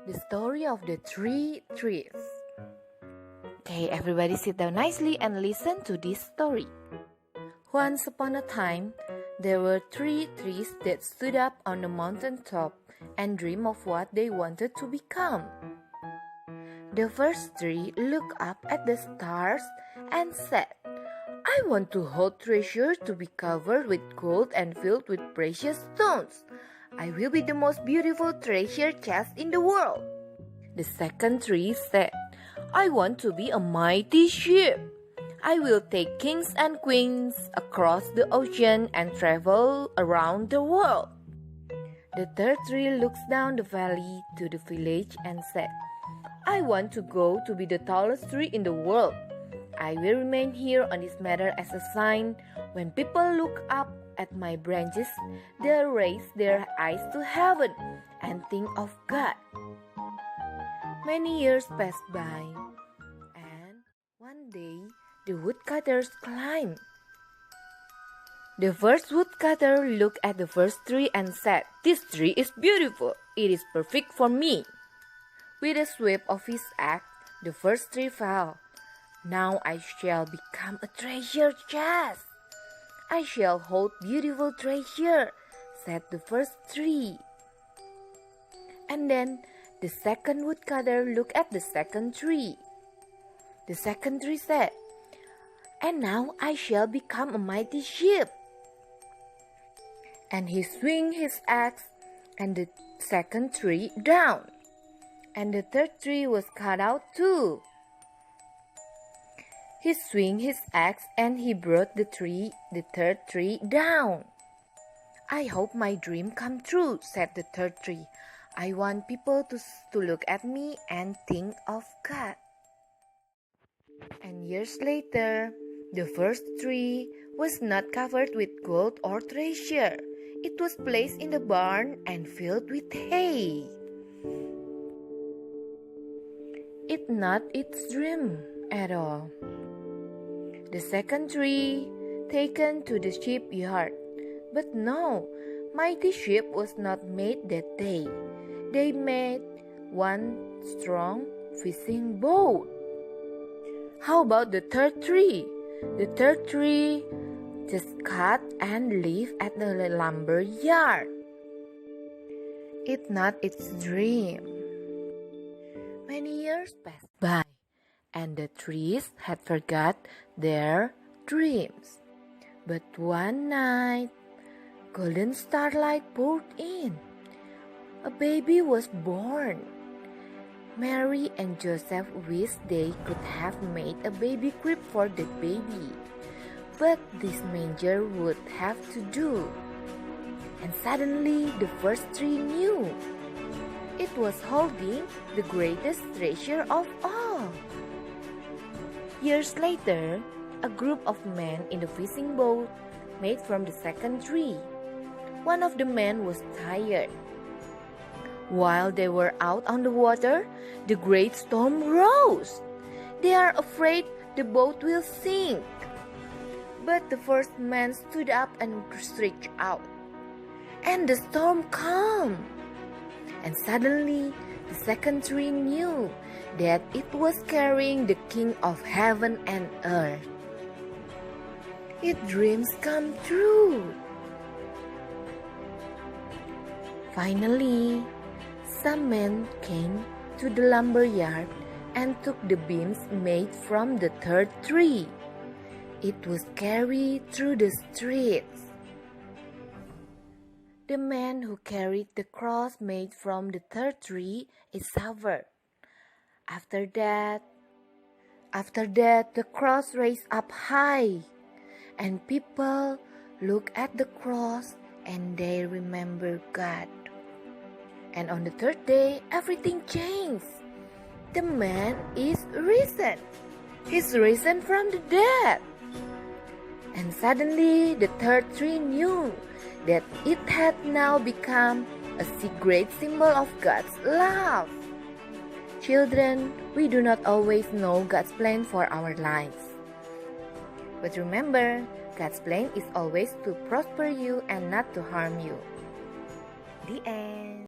The story of the three trees. Okay, everybody sit down nicely and listen to this story. Once upon a time, there were 3 trees that stood up on the mountain top and dreamed of what they wanted to become. The first tree looked up at the stars and said, "I want to hold treasure to be covered with gold and filled with precious stones. I will be the most beautiful treasure chest in the world." The second tree said, "I want to be a mighty ship. I will take kings and queens across the ocean and travel around the world." The third tree looks down the valley to the village and said, "I want to go to be the tallest tree in the world. I will remain here on this matter as a sign. When people look up at my branches, they'll raise their eyes to heaven and think of God." Many years passed by, and one day the woodcutters climbed. The first woodcutter looked at the first tree and said, "This tree is beautiful. It is perfect for me." With a sweep of his axe, the first tree fell. "Now I shall become a treasure chest. I shall hold beautiful treasure," said the first tree. And then the second woodcutter looked at the second tree. The second tree said, "And now I shall become a mighty ship." And he swung his axe and the second tree down. And the third tree was cut out too. He swung his axe and he brought the third tree down. "I hope my dream come true," said the third tree. "I want people to look at me and think of God." And years later, the first tree was not covered with gold or treasure. It was placed in the barn and filled with hay. It's not its dream at all. The second tree taken to the shipyard. But no, mighty ship was not made that day. They made one strong fishing boat. How about the third tree? The third tree just cut and lived at the lumber yard. It's not its dream. Many years passed by, and the trees had forgot their dreams. But one night, golden starlight poured in. A baby was born. Mary and Joseph wished they could have made a baby crib for the baby, but this manger would have to do. And suddenly the first tree knew. It was holding the greatest treasure of all. Years later, a group of men in the fishing boat made from the second tree. One of the men was tired. While they were out on the water, the great storm rose. They are afraid the boat will sink. But the first man stood up and stretched out, and the storm calmed. And suddenly, the second tree knew that it was carrying the King of heaven and earth. Its dreams come true. Finally, some men came to the lumber yard and took the beams made from the third tree. It was carried through the streets. The man who carried the cross made from the third tree is suffered. After that, the cross raised up high, and people look at the cross and they remember God. And on the third day, everything changed. The man is risen. He's risen from the dead. And suddenly, the third tree knew that it had now become a great symbol of God's love. Children, we do not always know God's plan for our lives. But remember, God's plan is always to prosper you and not to harm you. The end.